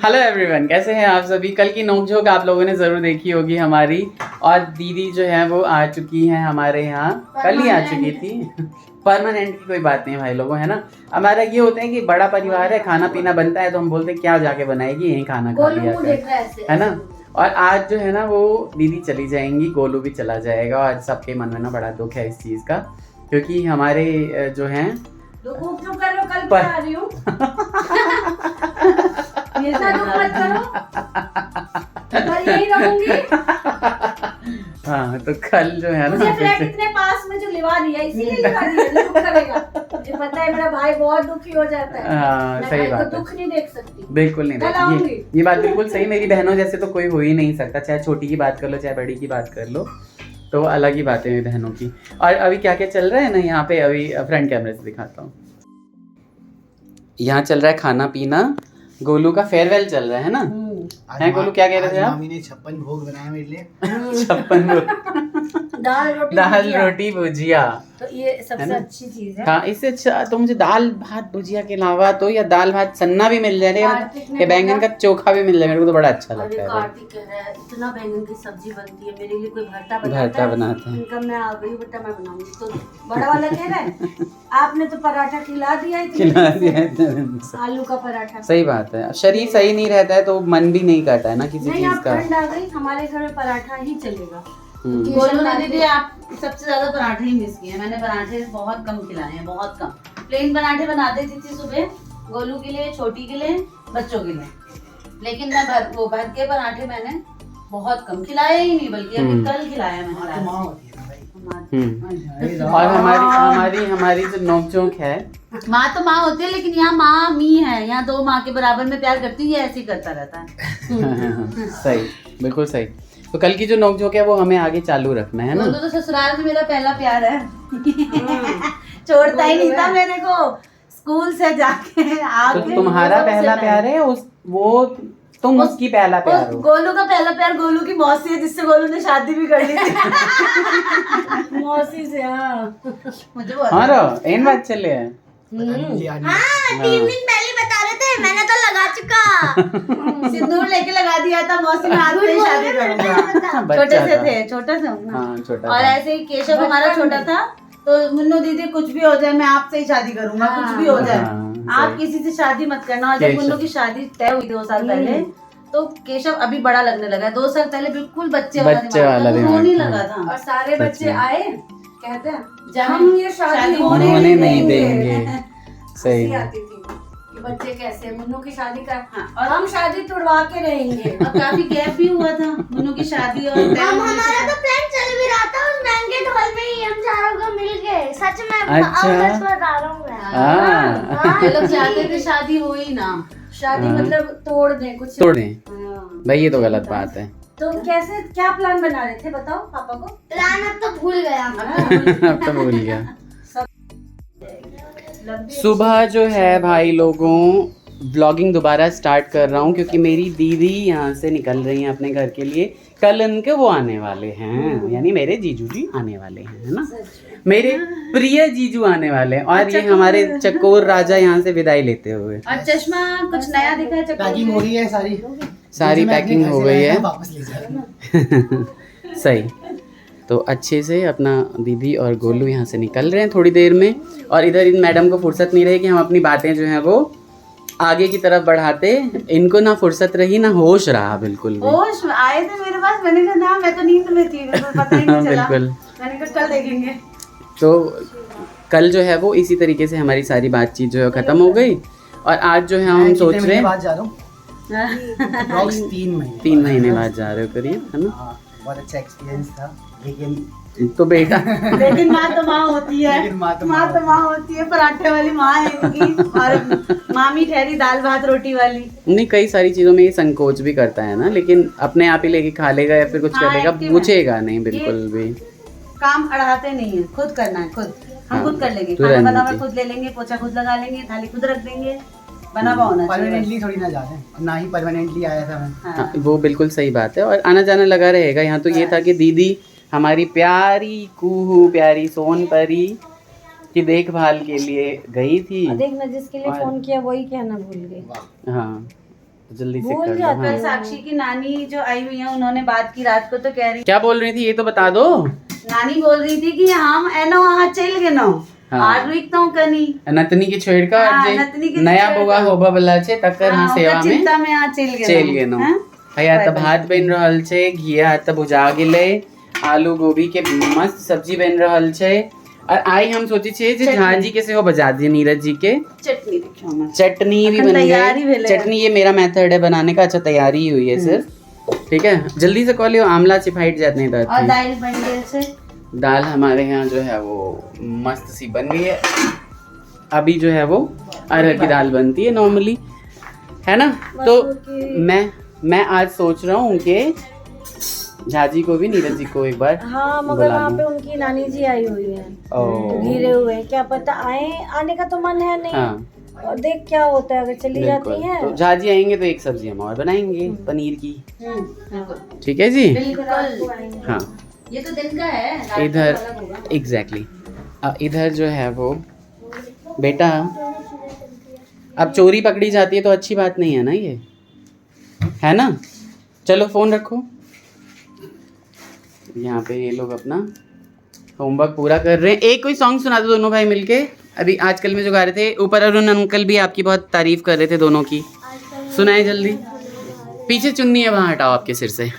Hello everyone, कैसे हैं आप सभी। कल की नोकझोंक आप लोगों ने ज़रूर देखी होगी हमारी, और दीदी जो है वो आ चुकी हैं हमारे यहाँ, कल ही आ चुकी थी। परमानेंट की कोई बात नहीं भाई लोगों, है ना। हमारा ये होता है कि बड़ा परिवार है, खाना पीना बनता है तो हम बोलते हैं क्या जाके बनाएगी, यहीं खाना खा लिया कर, है ना। और आज जो है ना वो दीदी चली जाएंगी, गोलू भी चला जाएगा, और सबके मन में ना बड़ा दुख है इस चीज़ का, क्योंकि हमारे जो हैं कल आ रही हूँ। ऐसा दुख मत करो, मैं यही रहूंगी। हाँ तो कल जो है ना मुझे फ्लैट इतने पास में जो लिवा दिया, इसीलिए लिवा दिया, दुख करेगा। मुझे पता है मेरा भाई बहुत दुखी हो जाता है। हाँ सही बात है, दुख नहीं देख सकती, बिल्कुल नहीं देखती। ये बात बिल्कुल सही, मेरी बहनों जैसे तो कोई हो ही नहीं सकता, चाहे छोटी की बात कर लो चाहे बड़ी की बात कर लो, तो अलग ही बात है मेरी बहनों की। और अभी क्या क्या चल रहा है ना यहाँ पे, अभी फ्रंट कैमरे से दिखाता हूँ। यहाँ चल रहा है खाना पीना, गोलू का फेयरवेल चल रहा है ना। है गोलू, क्या कह रहे थे आप? मामी ने 56 भोग बनाया मेरे लिए। 56 भोग, दाल रोटी भुजिया, तो ये सबसे अच्छी चीज है। हाँ, इससे अच्छा तो मुझे दाल भात भुजिया के अलावा तो, या दाल भात सन्ना भी मिल जाए या बैंगन का चोखा भी मिल जाए, मेरे को तो बड़ा अच्छा लगता है। कार्तिक कह रहा है इतना बैंगन की सब्जी बनती है, मेरे लिए कोई भरता बनाता है। इनका मैं आ गई बेटा, मैं बनाऊंगी। तो बड़ा वाला कह रहा है आपने तो पराठा खिला दिया आलू का पराठा। सही बात है, शरीर सही नहीं रहता है तो मन भी नहीं करता है ना किसी चीज का। ठंड आ गई, हमारे घर में पराठा ही चलेगा। गोलू ने दीदी आप सबसे ज्यादा पराठे ही मिस किए। मैंने पराठे बहुत कम खिलाए हैं, बहुत कम। प्लेन पराठे बना देती थी सुबह, गोलू के लिए, छोटी के लिए, बच्चों के लिए, लेकिन मैं भर के पराठे मैंने बहुत कम खिलाए ही नहीं, बल्कि अभी कल खिलाया मैंने। और हमारी जो नोकझोंक है, माँ तो माँ होती है, लेकिन यहाँ माँ मी है, यहाँ दो माँ के बराबर में प्यार करती है, ये ऐसे ही करता रहता है। सही, बिल्कुल सही। तो कल की जो नोकझोंक है वो हमें आगे चालू रखना है ना। तो ससुराल में मेरा पहला प्यार है। छोड़ता ही नहीं था मेरे को, स्कूल से जाके आके। तो तुम्हारा पहला प्यार है वो तुम उसकी पहला प्यार हो। गोलू का पहला प्यार गोलू की मौसी है, जिससे गोलू ने शादी भी कर ली थी। मौसी से। मुझे इन बात चले हैं। 3 दिन पहले बता रहे थे, मैंने तो लगा चुका। सिंदूर लेके लगा दिया था, मौसी ने हाथ में शादी करूंगा। छोटे से थे, छोटा सा। हाँ, छोटा। और ऐसे ही केशव हमारा छोटा था, तो मुन्नू दीदी कुछ भी हो जाए मैं आपसे ही शादी करूंगा, कुछ भी हो जाए आप किसी से शादी मत करना। और जब मुन्नू की शादी तय हुई 2 साल पहले, तो केशव अभी बड़ा लगने लगा। 2 साल पहले बिल्कुल बच्चे वाला होने लगा था, और सारे बच्चे आए कहते हैं हम ये शादी होने नहीं देंगे। सही आती थी कि बच्चे कैसे, मुन्नू की शादी का। और हम शादी तुड़वा के रहेंगे। और काफी गैप भी हुआ था मुन्नू की शादी और हमारा तो प्लान चल भी रहा था, उस बैंकेट हॉल में ही हम चारों को मिल गए। सच में बता रहा हूँ मैं। लोग चाहते थे शादी हो ही ना, शादी मतलब तोड़ दें कुछ, तोड़ दें भाई, ये तो गलत बात है। तो कैसे क्या प्लान बना रहे थे बताओ पापा को? प्लान अब तो भूल गया। अब तो भूल गया। सुबह जो है भाई लोगों ब्लॉगिंग दोबारा स्टार्ट कर रहा हूँ, क्योंकि मेरी दीदी यहाँ से निकल रही हैं अपने घर के लिए। कल उनके वो आने वाले हैं, यानी मेरे जीजू जी आने वाले हैं, है ना। मेरे प्रिय जीजू आने वाले हैं, और ये हमारे चकोर राजा यहाँ से विदाई लेते हुए। और चश्मा कुछ नया दिखा है, पैकिंग हो रही है, सारी पैकिंग हो गई है। वापस ले जाना। सही, तो अच्छे से अपना दीदी और गोलू यहाँ से निकल रहे हैं थोड़ी देर में, और इधर इन मैडम को फुर्सत नहीं रही कि हम अपनी बातें जो हैं वो आगे की तरफ बढ़ाते। इनको ना फुर्सत रही ना होश रहा, बिल्कुल भी। होश आए थे मेरे पास, मैंने कहा ना मैं तो नींद में थी, मेरे को पता ही नहीं चला। बिल्कुल, मैंने कहा कल देखेंगे। तो कल जो है वो इसी तरीके से हमारी सारी बातचीत जो है ख़त्म हो गई, और आज जो है हम सोच रहे हैं बाद जा रहा हूँ 3 महीने बाद जा रहे हो करीब, है ना। बहुत अच्छा एक्सपीरियंस था, लेकिन तो बेटा लेकिन माँ तो माँ होती है, लेकिन माँ तो माँ होती है। पराठे वाली माँ है इनकी, और मामी ठहरी दाल भात रोटी वाली। नहीं, कई सारी चीज़ों में ये संकोच भी करता है ना, लेकिन अपने आप ही लेके खा लेगा या फिर कुछ कर लेगा, पूछेगा नहीं बिल्कुल भी। काम अड़ाते नहीं है, खुद करना है, खुद हम खुद कर लेंगे, खाना बनाना खुद ले लेंगे, पोछा खुद लगा लेंगे, थाली खुद रख देंगे, बना होना चाहिए। परमानेंटली थोड़ी ना जा रहे हैं, ना ही परमानेंटली आया था मैं। हाँ, वो बिल्कुल सही बात है, और आना जाना लगा रहेगा। यहाँ तो ये था कि दीदी हमारी प्यारी कूहू प्यारी सोन परी की देखभाल के लिए गई थी। देखना जिसके लिए और- फोन किया वही कहना भूल गई। हाँ तो जल्दी से भूल कर लो। जाते हाँ। कल साक्षी की नानी जो आई हुई है उन्होंने बात की रात को, तो कह रही, क्या बोल रही थी ये तो बता दो। नानी बोल रही थी कि हम एनो वहाँ चल गए नो हाँ। आर वीक तो कनी नतनी की छेड़का हाँ, जे नतनी की नया छेड़का। बोगा होबा वाला छे तकर हाँ सेवा में चिंता में आ चल गए चल गेनो। हया त भात बन रहल छे, घिया त बुझा गेले, आलू गोभी के मस्त सब्जी बन रहल छे। और आई हम सोची छे जे झाजी के सेहो बजा दिए नीरज जी के चटनी देखो हम चटनी भी अखन बन तैयारी गई। भेले है। चटनी ये मेरा मेथड है बनाने का। अच्छा तैयारी ही हुई है सिर्फ। ठीक है जल्दी से कॉल लियो, आमला चिफाइट जाते नहीं और रहती। दाल बन गई से दाल हमारे यहाँ जो है वो मस्त सी बन गई है। अभी जो है वो अरहर की दाल बनती है नॉर्मली, है ना। तो मैं आज सोच रहा हूँ कि झाजी को भी नीरज जी को एक बार हाँ मगर बुला वहाँ लूं। पे उनकी नानी जी आई हुई है, ओ, तो घिरे हुए हैं, क्या पता आने का तो मन है नहीं। हाँ और देख क्या होता है अगर चली बिल्कुल। जाती है। तो झाजी आएंगे तो एक सब्जी हम और बनाएंगे पनीर की। बिल्कुल ठीक है जी। बिल्कुल। हाँ ये तो दिन का है, रात का इधर तो अलग होगा। एग्जैक्टली इधर जो है वो बेटा अब चोरी पकड़ी जाती है तो अच्छी बात नहीं है ना ये, है ना। चलो फोन रखो। यहाँ पे ये लोग अपना होमवर्क पूरा कर रहे हैं। एक कोई सॉन्ग सुना दो दोनों भाई मिलके। अभी आजकल में जो गा रहे थे, ऊपर अरुण अंकल भी आपकी बहुत तारीफ कर रहे थे दोनों की। सुनाए जल्दी। पीछे चुन्नी है वहाँ हटाओ आपके सिर से,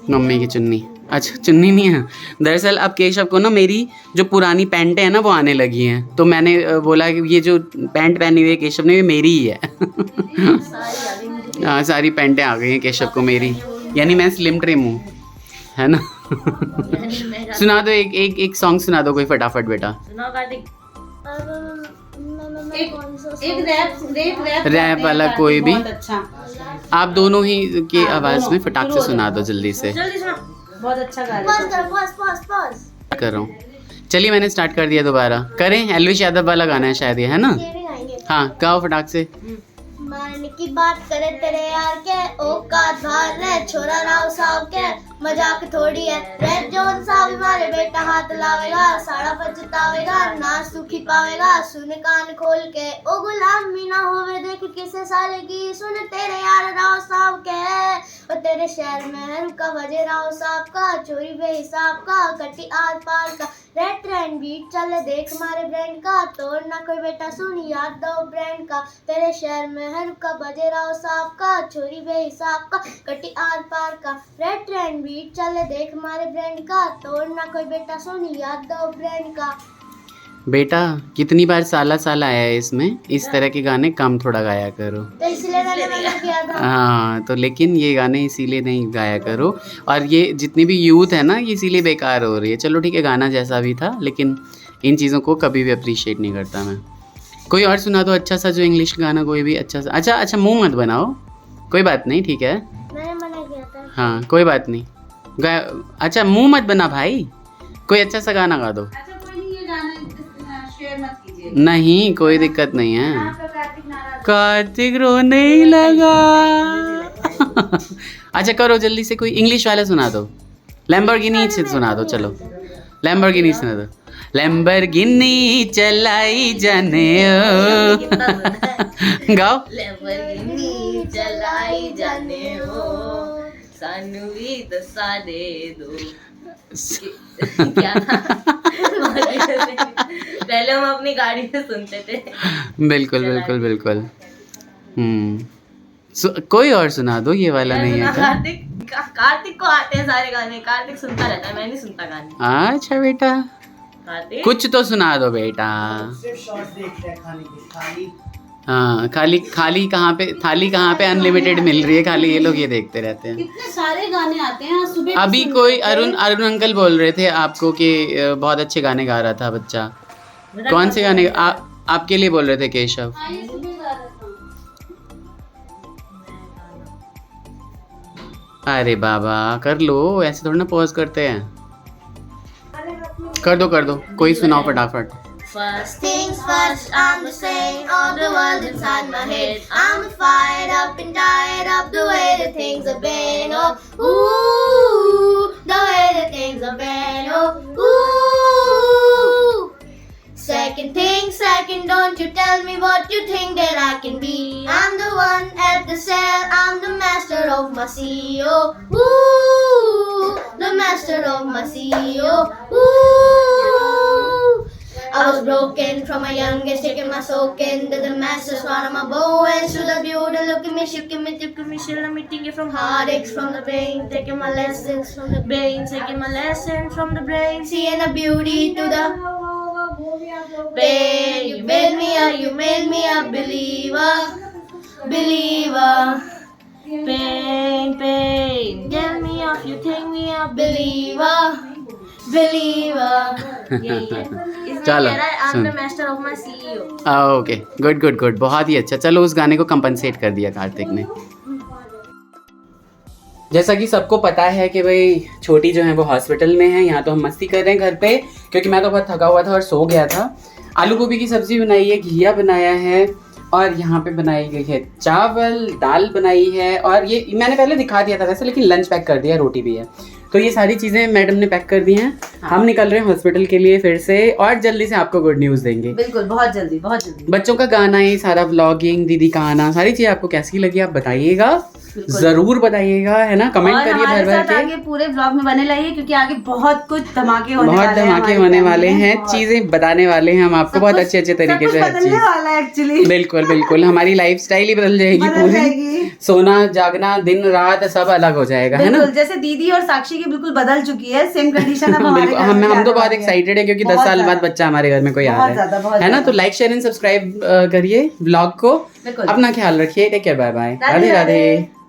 मम्मी की चुन्नी। अच्छा चुन्नी नहीं है, दरअसल अब केशव को ना मेरी जो पुरानी पैंटें हैं ना वो आने लगी हैं, तो मैंने बोला कि ये जो पैंट पहनी हुई है केशव ने ये मेरी ही है। हाँ सारी पैंटें आ गई हैं केशव को मेरी, यानी मैं स्लिम ट्रिम हूँ, है ना। सुना दो एक सॉन्ग सुना दो कोई फटाफट बेटा। एक रैप वाला कोई भी। बहुत अच्छा, आप दोनों ही की हाँ, आवाज़ दोनों, में फटाक शुरू से हो सुना जाओ। दो जल्दी से। बहुत अच्छा गा पॉज रहे करो, पॉज। कर रहा हूँ। चलिए मैंने स्टार्ट कर दिया दोबारा। करें एलविश यादव वाला गाना है शायद ये, है ना। ये भी गाएंगे। हाँ गाओ फटाक से। मारने की बात करे तेरे यार के, औकात बाहर रे छोरा राव साहब के, मजाक थोड़ी है। रेड जोन साहब मारे बेटा हाथ लावेगा, साड़ा पछतावेगा ना सुखी पावेगा। सुन कान खोल के ओ गुलामी ना होवे देख किसे साले की, सुन तेरे यार राव साहब के। और तेरे शहर में है रुका बजे राव साहब का, चोरी बेहिसाब का कटी आर पार का। रेड ट्रेंड बीट चले देख मारे ब्रांड का, तोड़ ना कोई बेटा सुन याद दो ब्रांड का। तेरे शहर में है रुका बजे राव साहब का, चोरी बेहिसाब का कटी आर पार का। रेड ट्रेंड बीट चले देख मारे ब्रांड का, तोड़ ना कोई बेटा सुन याद दो ब्रांड का। बेटा कितनी बार साला साला आया है इसमें, इस तरह के गाने कम थोड़ा गाया करो। तो इसलिए मैंने मना किया था। हाँ तो लेकिन ये गाने इसीलिए नहीं गाया करो, और ये जितनी भी यूथ है ना ये इसीलिए बेकार हो रही है। चलो ठीक है गाना जैसा भी था, लेकिन इन चीज़ों को कभी भी अप्रिशिएट नहीं करता मैं। कोई और सुना दो अच्छा सा जो इंग्लिश गाना, कोई भी अच्छा सा। अच्छा मुंह मत बनाओ, कोई बात नहीं ठीक है। मैंने मना किया था। हाँ कोई बात नहीं अच्छा मुंह मत बना भाई, कोई अच्छा सा गाना गा दो। अच्छा कोई नहीं, ये गाना शेयर मत कीजिए। नहीं कोई दिक्कत नहीं है। आपका कार्तिक नाराज कार्तिक रोने ही लगा। अच्छा करो जल्दी से कोई इंग्लिश वाला सुना दो। लैम्बोर्गिनी से सुना दो, चलो लैम्बोर्गिनी सुना दो। लैम्बोर्गिनी चलाई जाने ओ। गाओ। लैम्बोर्गिनी चलाई जाने हो, सानू भी दसा दे दो। क्या पहले हम अपनी गाड़ी में सुनते थे। बिल्कुल बिल्कुल बिल्कुल। कोई और सुना दो, ये वाला नहीं है क्या? कार्तिक को आते हैं सारे गाने, कार्तिक सुनता रहता है, मैं नहीं सुनता गाने। अच्छा बेटा कार्तिक कुछ तो सुना दो बेटा। सिर्फ शॉर्ट्स देखते हैं खाने के, खाली हाँ खाली कहाँ पे, थाली कहाँ पे अनलिमिटेड मिल रही है, खाली ये लोग ये देखते रहते हैं। कितने सारे गाने आते हैं। आज सुबह अभी कोई अरुण अंकल बोल रहे थे आपको कि बहुत अच्छे गाने गा रहा था बच्चा। कौन से गाने आपके लिए बोल रहे थे केशव? हाँ, ये सुबह गा रहा था। अरे बाबा कर लो, ऐसे थोड़ा ना पॉज करते हैं। कर दो कोई सुनाओ फटाफट। First things first, I'm saying all the words inside my head. I'm fired up and tired of the way that things have been. Oh, ooh, the way that things have been. Oh, ooh. think second, don't you tell me what you think that I can be. I'm the one at the cell, I'm the master of my CEO. Ooh, the master of my CEO. Ooh. I was broken from a young age, taking my soak into the masses, part of my bow and should have viewed and look at me, shook me, took me, shit, let me take it from heartaches, from the brain, taking my lessons from the brain, taking my lessons from the brain, seeing the beauty to the pain. You made me a believer, believer. Pain, pain, get me off, you take me a believer, believer. चलो I'm the master of my CEO. Okay good good good, बहुत ही अच्छा। चलो उस गाने को compensate कर दिया कार्तिक ने। जैसा कि सबको पता है कि भाई छोटी जो है वो हॉस्पिटल में है, यहाँ तो हम मस्ती कर रहे हैं घर पे, क्योंकि मैं तो बहुत थका हुआ था और सो गया था। आलू गोभी की सब्जी बनाई है, घिया बनाया है, और यहाँ पे बनाई गई है चावल, दाल बनाई है, और ये मैंने पहले दिखा दिया था वैसे, लेकिन लंच पैक कर दिया, रोटी भी है। तो ये सारी चीज़ें मैडम ने पैक कर दी हैं। हम निकल रहे हैं हॉस्पिटल के लिए फिर से, और जल्दी से आपको गुड न्यूज़ देंगे। बिल्कुल, बहुत जल्दी, बहुत जल्दी। बच्चों का गाना, ये सारा व्लॉगिंग, दीदी का आना, सारी चीज़ें आपको कैसी लगी आप बताइएगा, जरूर बताइएगा, है ना, कमेंट करिए भर भर के। आगे पूरे व्लॉग में बने रहिए, क्योंकि आगे बहुत कुछ धमाके होने बहुत वाले हैं, धमाके होने वाले हैं, चीजें बताने वाले हैं हम आपको बहुत अच्छे अच्छे तरीके से, हर बदलने चीज। वाला है एक्चुअली। बिल्कुल बिल्कुल, हमारी लाइफस्टाइल ही बदल जाएगी पूरी, सोना जागना दिन रात सब अलग हो जाएगा, है ना। बिल्कुल, जैसे दीदी और साक्षी की बिल्कुल बदल चुकी है, सेम कंडीशन अब हमारे बिल्कुल, घर में हम तो आने बहुत वाली है। एक्साइटेड है, क्योंकि 10 बहुत साल बाद ज्यादा। बच्चा हमारे घर में कोई आ बहुत रहा ज्यादा, है ना। ज्यादा। तो लाइक शेयर एंड सब्सक्राइब करिए ब्लॉग को। बिल्कुल। अपना ख्याल रखिए, take care, bye bye, Radhe Radhe Radhe. Radhe.